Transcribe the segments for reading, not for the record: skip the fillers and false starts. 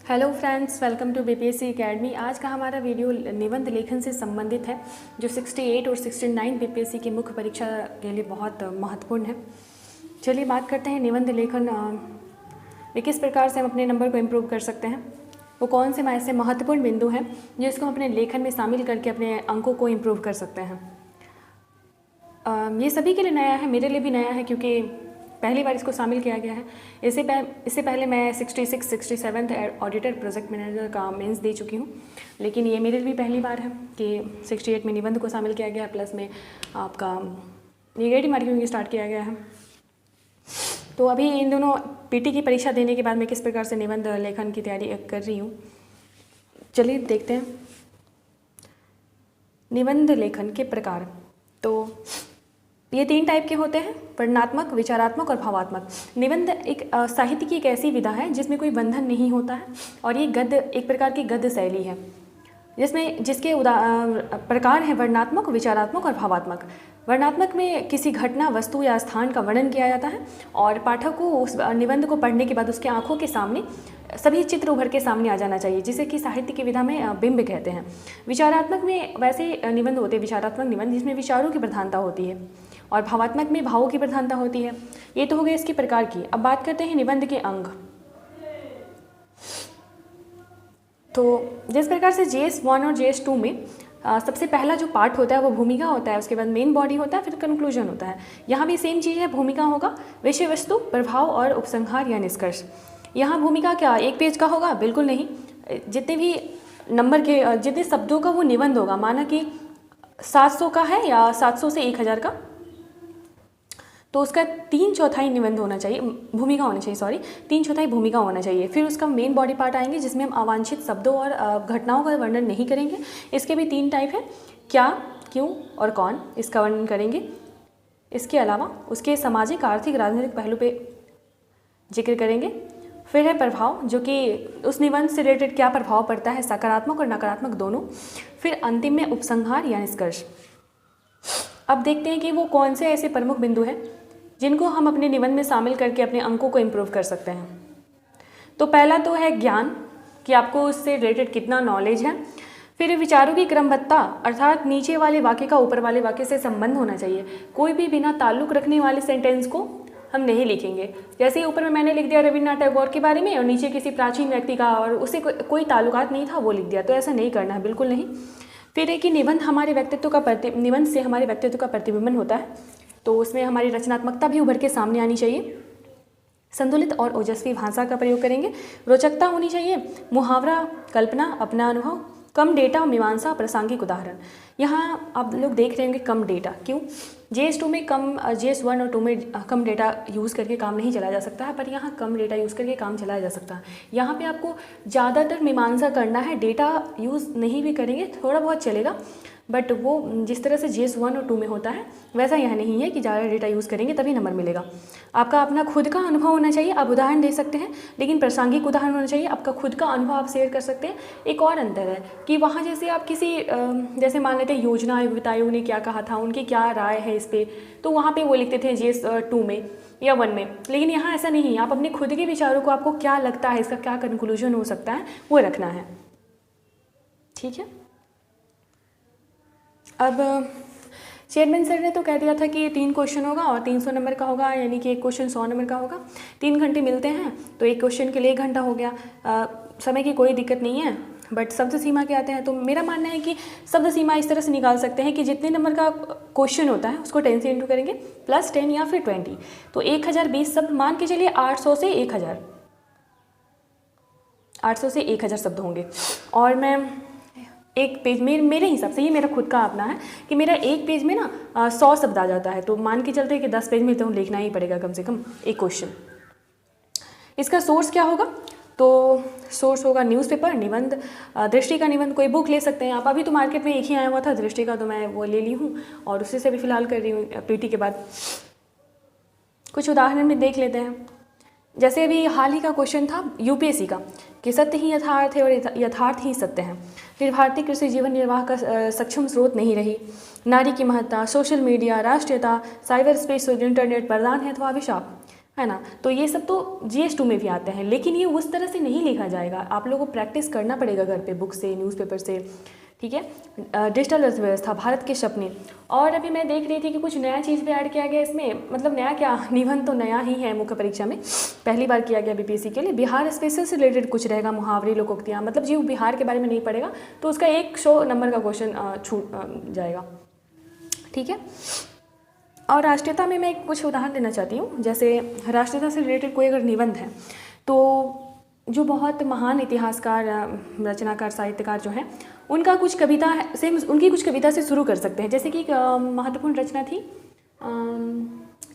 Hello friends, welcome to BPSC academy. आज का हमारा वीडियो निबंध लेखन से संबंधित है, जो 68 और 69 बीपीएससी की मुख्य परीक्षा के लिए बहुत महत्वपूर्ण है। चलिए बात करते हैं निबंध लेखन में किस प्रकार से हम अपने नंबर को इम्प्रूव कर सकते हैं। वो कौन से ऐसे महत्वपूर्ण बिंदु हैं जिसको हम अपने लेखन में शामिल करके अपने अंकों को इम्प्रूव कर सकते हैं। ये सभी के लिए नया है, मेरे लिए भी नया है क्योंकि पहली बार इसको शामिल किया गया है। इससे पहले मैं 66, 67 ऑडिटर प्रोजेक्ट मैनेजर का मेंस दे चुकी हूँ, लेकिन ये मेरे लिए भी पहली बार है कि 68 में निबंध को शामिल किया गया है, प्लस में आपका निगेटिव मार्किंग स्टार्ट किया गया है। तो अभी इन दोनों पीटी की परीक्षा देने के बाद मैं किस प्रकार से निबंध लेखन की तैयारी कर रही हूँ, चलिए देखते हैं। निबंध लेखन के प्रकार तो ये 3 टाइप के होते हैं: वर्णनात्मक, विचारात्मक और भावात्मक। निबंध एक साहित्य की एक ऐसी विधा है जिसमें कोई बंधन नहीं होता है और ये गद्य एक प्रकार की गद्य शैली है जिसके प्रकार हैं वर्णनात्मक, विचारात्मक और भावात्मक। वर्णनात्मक में किसी घटना, वस्तु या स्थान का वर्णन किया जाता है और पाठक को उस निबंध को पढ़ने के बाद उसके आंखों के सामने सभी चित्र उभर के सामने आ जाना चाहिए, जिसे कि साहित्य की विधा में बिंब कहते हैं। विचारात्मक में वैसे निबंध होते हैं, विचारात्मक निबंध, जिसमें विचारों की प्रधानता होती है, और भावात्मक में भावों की प्रधानता होती है। ये तो हो गए इसके प्रकार की। अब बात करते हैं निबंध के अंग। तो जिस प्रकार से JS1 और JS2 में सबसे पहला जो पार्ट होता है वो भूमिका होता है, उसके बाद मेन बॉडी होता है, फिर कंक्लूजन होता है। यहाँ भी सेम चीज़ है, भूमिका होगा, विषय वस्तु, प्रभाव और उपसंहार या निष्कर्ष। यहाँ भूमिका क्या 1 पेज का होगा? बिल्कुल नहीं। जितने भी नंबर के जितने शब्दों का वो निबंध होगा, माना कि 700 का है या 700 से 1000 का, तो उसका 3/4 निबंध होना चाहिए, भूमिका होनी चाहिए, सॉरी 3/4 भूमिका होना चाहिए। फिर उसका मेन बॉडी पार्ट आएंगे जिसमें हम अवांछित शब्दों और घटनाओं का वर्णन नहीं करेंगे। इसके भी 3 टाइप है: क्या, क्यों और कौन, इसका वर्णन करेंगे। इसके अलावा उसके सामाजिक, आर्थिक, राजनीतिक पहलू पे जिक्र करेंगे। फिर है प्रभाव, जो कि उस निबंध से रिलेटेड क्या प्रभाव पड़ता है, सकारात्मक और नकारात्मक दोनों। फिर अंतिम में उपसंहार या निष्कर्ष। अब देखते हैं कि वो कौन से ऐसे प्रमुख बिंदु हैं जिनको हम अपने निबंध में शामिल करके अपने अंकों को इम्प्रूव कर सकते हैं। तो पहला तो है ज्ञान, कि आपको उससे रिलेटेड कितना नॉलेज है। फिर विचारों की क्रमबद्धता, अर्थात नीचे वाले वाक्य का ऊपर वाले वाक्य से संबंध होना चाहिए। कोई भी बिना ताल्लुक रखने वाले सेंटेंस को हम नहीं लिखेंगे। जैसे ऊपर में मैंने लिख दिया रविन्द्रनाथ टैगोर के बारे में और नीचे किसी प्राचीन व्यक्ति का और उससे कोई ताल्लुकात नहीं था वो लिख दिया, तो ऐसा नहीं करना है, बिल्कुल नहीं। फिर है कि निबंध हमारे व्यक्तित्व का निबंध से हमारे व्यक्तित्व का प्रतिबिंबन होता है, तो उसमें हमारी रचनात्मकता भी उभर के सामने आनी चाहिए। संतुलित और ओजस्वी भाषा का प्रयोग करेंगे। रोचकता होनी चाहिए। मुहावरा, कल्पना, अपना अनुभव, कम डेटा, मीमांसा, प्रासंगिक उदाहरण। यहाँ आप लोग देख रहे होंगे कम डेटा, क्यों? JS2 में JS1 और 2 में कम डेटा यूज़ करके काम नहीं चलाया जा सकता है, पर यहाँ कम डेटा यूज़ करके काम चलाया जा सकता है। यहाँ पे आपको ज़्यादातर मीमांसा करना है, डेटा यूज़ नहीं भी करेंगे, थोड़ा बहुत चलेगा, बट वो जिस तरह से JS1 और 2 में होता है वैसा यहाँ नहीं है कि ज़्यादा डेटा यूज़ करेंगे तभी नंबर मिलेगा। आपका अपना खुद का अनुभव होना चाहिए। आप उदाहरण दे सकते हैं, लेकिन प्रासंगिक उदाहरण होना चाहिए। आपका खुद का अनुभव आप शेयर कर सकते हैं। एक और अंतर है कि वहाँ जैसे आप किसी जैसे मान लेते हैं योजना आयोग, वित्त आयोग ने क्या कहा था, उनकी क्या राय है इस पर, तो वहाँ पर वो लिखते थे JS2 में या 1 में, लेकिन यहाँ ऐसा नहीं है। आप अपने खुद के विचारों को, आपको क्या लगता है, इसका क्या कंक्लूजन हो सकता है, वो रखना है। ठीक है। अब चेयरमैन सर ने तो कह दिया था कि 3 क्वेश्चन होगा और 300 नंबर का होगा, यानी कि एक क्वेश्चन 100 नंबर का होगा। 3 घंटे मिलते हैं तो एक क्वेश्चन के लिए 1 घंटा हो गया। समय की कोई दिक्कत नहीं है, बट शब्द सीमा के आते हैं तो मेरा मानना है कि शब्द सीमा इस तरह से निकाल सकते हैं कि जितने नंबर का क्वेश्चन होता है उसको 10 से इंटू करेंगे, प्लस 10 या फिर 20, तो 1020 शब्द मान के चलिए। 800 से 1000 शब्द होंगे। और मैं एक पेज में, मेरे हिसाब से, ये मेरा खुद का अपना है कि मेरा एक पेज में ना 100 शब्द आ जाता है, तो मान के चलते हैं कि 10 पेज में तो लिखना ही पड़ेगा कम से कम एक क्वेश्चन। इसका सोर्स क्या होगा? तो सोर्स होगा न्यूज़पेपर, निबंध, दृष्टि का निबंध, कोई बुक ले सकते हैं आप। अभी तो मार्केट में एक ही आया हुआ था दृष्टि का, तो मैं वो ले ली हूँ और उसी से भी फिलहाल कर रही हूँ पीटी के बाद। कुछ उदाहरण में देख लेते हैं। जैसे अभी हाल ही का क्वेश्चन था यूपीएससी का कि सत्य ही यथार्थ है और यथार्थ ही सत्य है। फिर भारतीय कृषि जीवन निर्वाह का सक्षम स्रोत नहीं रही, नारी की महत्ता, सोशल मीडिया, राष्ट्रीयता, साइबर स्पेस और इंटरनेट वरदान है अथवा अभिशाप। है ना। तो ये सब तो GS2 में भी आते हैं, लेकिन ये उस तरह से नहीं लिखा जाएगा, आप लोगों को प्रैक्टिस करना पड़ेगा घर पे, बुक से, न्यूज़पेपर से, ठीक है। डिजिटल अर्थव्यवस्था, भारत के सपने। और अभी मैं देख रही थी कि कुछ नया चीज़ भी ऐड किया गया इसमें, मतलब नया क्या, निबंध तो नया ही है मुख्य परीक्षा में, पहली बार किया गया BPSC के लिए। बिहार स्पेशल से रिलेटेड कुछ रहेगा, मुहावरे, लोकोक्तियाँ, मतलब जी वो बिहार के बारे में नहीं पड़ेगा तो उसका 100 नंबर का क्वेश्चन छूट जाएगा, ठीक है। और राष्ट्रीयता में मैं कुछ उदाहरण देना चाहती हूँ। जैसे राष्ट्रीयता से रिलेटेड कोई अगर निबंध है तो जो बहुत महान इतिहासकार, रचनाकार, साहित्यकार जो हैं, उनका कुछ कविता से, उनकी कुछ कविता से शुरू कर सकते हैं। जैसे कि एक महत्वपूर्ण रचना थी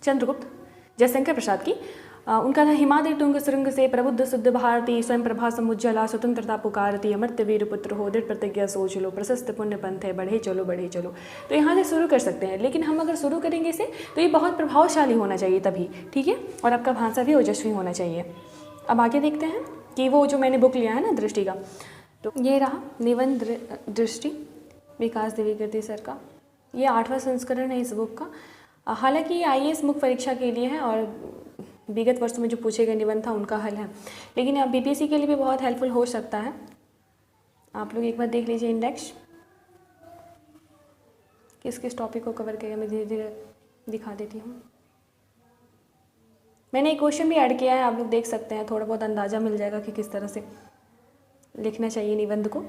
चंद्रगुप्त जयशंकर प्रसाद की, उनका था, हिमाद्रि तुंग सुरंग से प्रबुद्ध शुद्ध भारती, स्वयं प्रभा समुज्ज्वला, स्वतंत्रता पुकारती, अमर्त्य वीर पुत्र हो, दृढ़ प्रतिज्ञा सोच लो, प्रशस्त पुण्य पंथ है, बढ़े चलो बढ़े चलो। तो यहाँ से शुरू कर सकते हैं, लेकिन हम अगर शुरू करेंगे इसे तो ये बहुत प्रभावशाली होना चाहिए तभी, ठीक है, और आपका भाषा भी ओजस्वी होना चाहिए। अब आगे देखते हैं कि वो जो मैंने बुक लिया है ना दृष्टि का, तो ये रहा निबंध दृष्टि, विकास द्विवेदी सर का, ये 8वां संस्करण है इस बुक का। हालांकि ये IAS मुख्य परीक्षा के लिए है और विगत वर्षों में जो पूछे गए निबंध था उनका हल है, लेकिन अब BPSC के लिए भी बहुत हेल्पफुल हो सकता है। आप लोग एक बार देख लीजिए इंडेक्स, किस किस टॉपिक को कवर किया, मैं धीरे धीरे दिखा देती हूँ। मैंने एक क्वेश्चन भी ऐड किया है, आप लोग देख सकते हैं, थोड़ा बहुत अंदाज़ा मिल जाएगा कि किस तरह से लिखना चाहिए निबंध को।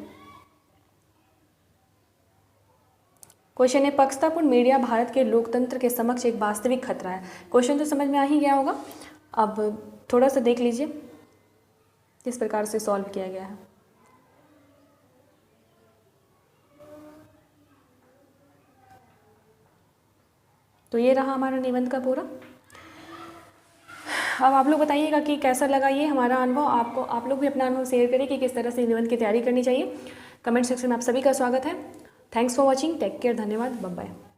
क्वेश्चन है, पक्षतापूर्ण मीडिया भारत के लोकतंत्र के समक्ष एक वास्तविक खतरा है। क्वेश्चन तो समझ में आ ही गया होगा, अब थोड़ा सा देख लीजिए किस प्रकार से सॉल्व किया गया है। तो ये रहा हमारा निबंध का पूरा। अब आप लोग बताइएगा कि कैसा लगा ये हमारा अनुभव, आपको, आप लोग भी अपना अनुभव शेयर करें कि किस तरह से निबंध की तैयारी करनी चाहिए। कमेंट सेक्शन में आप सभी का स्वागत है। Thanks for watching, take care, धन्यवाद, बाय बाय।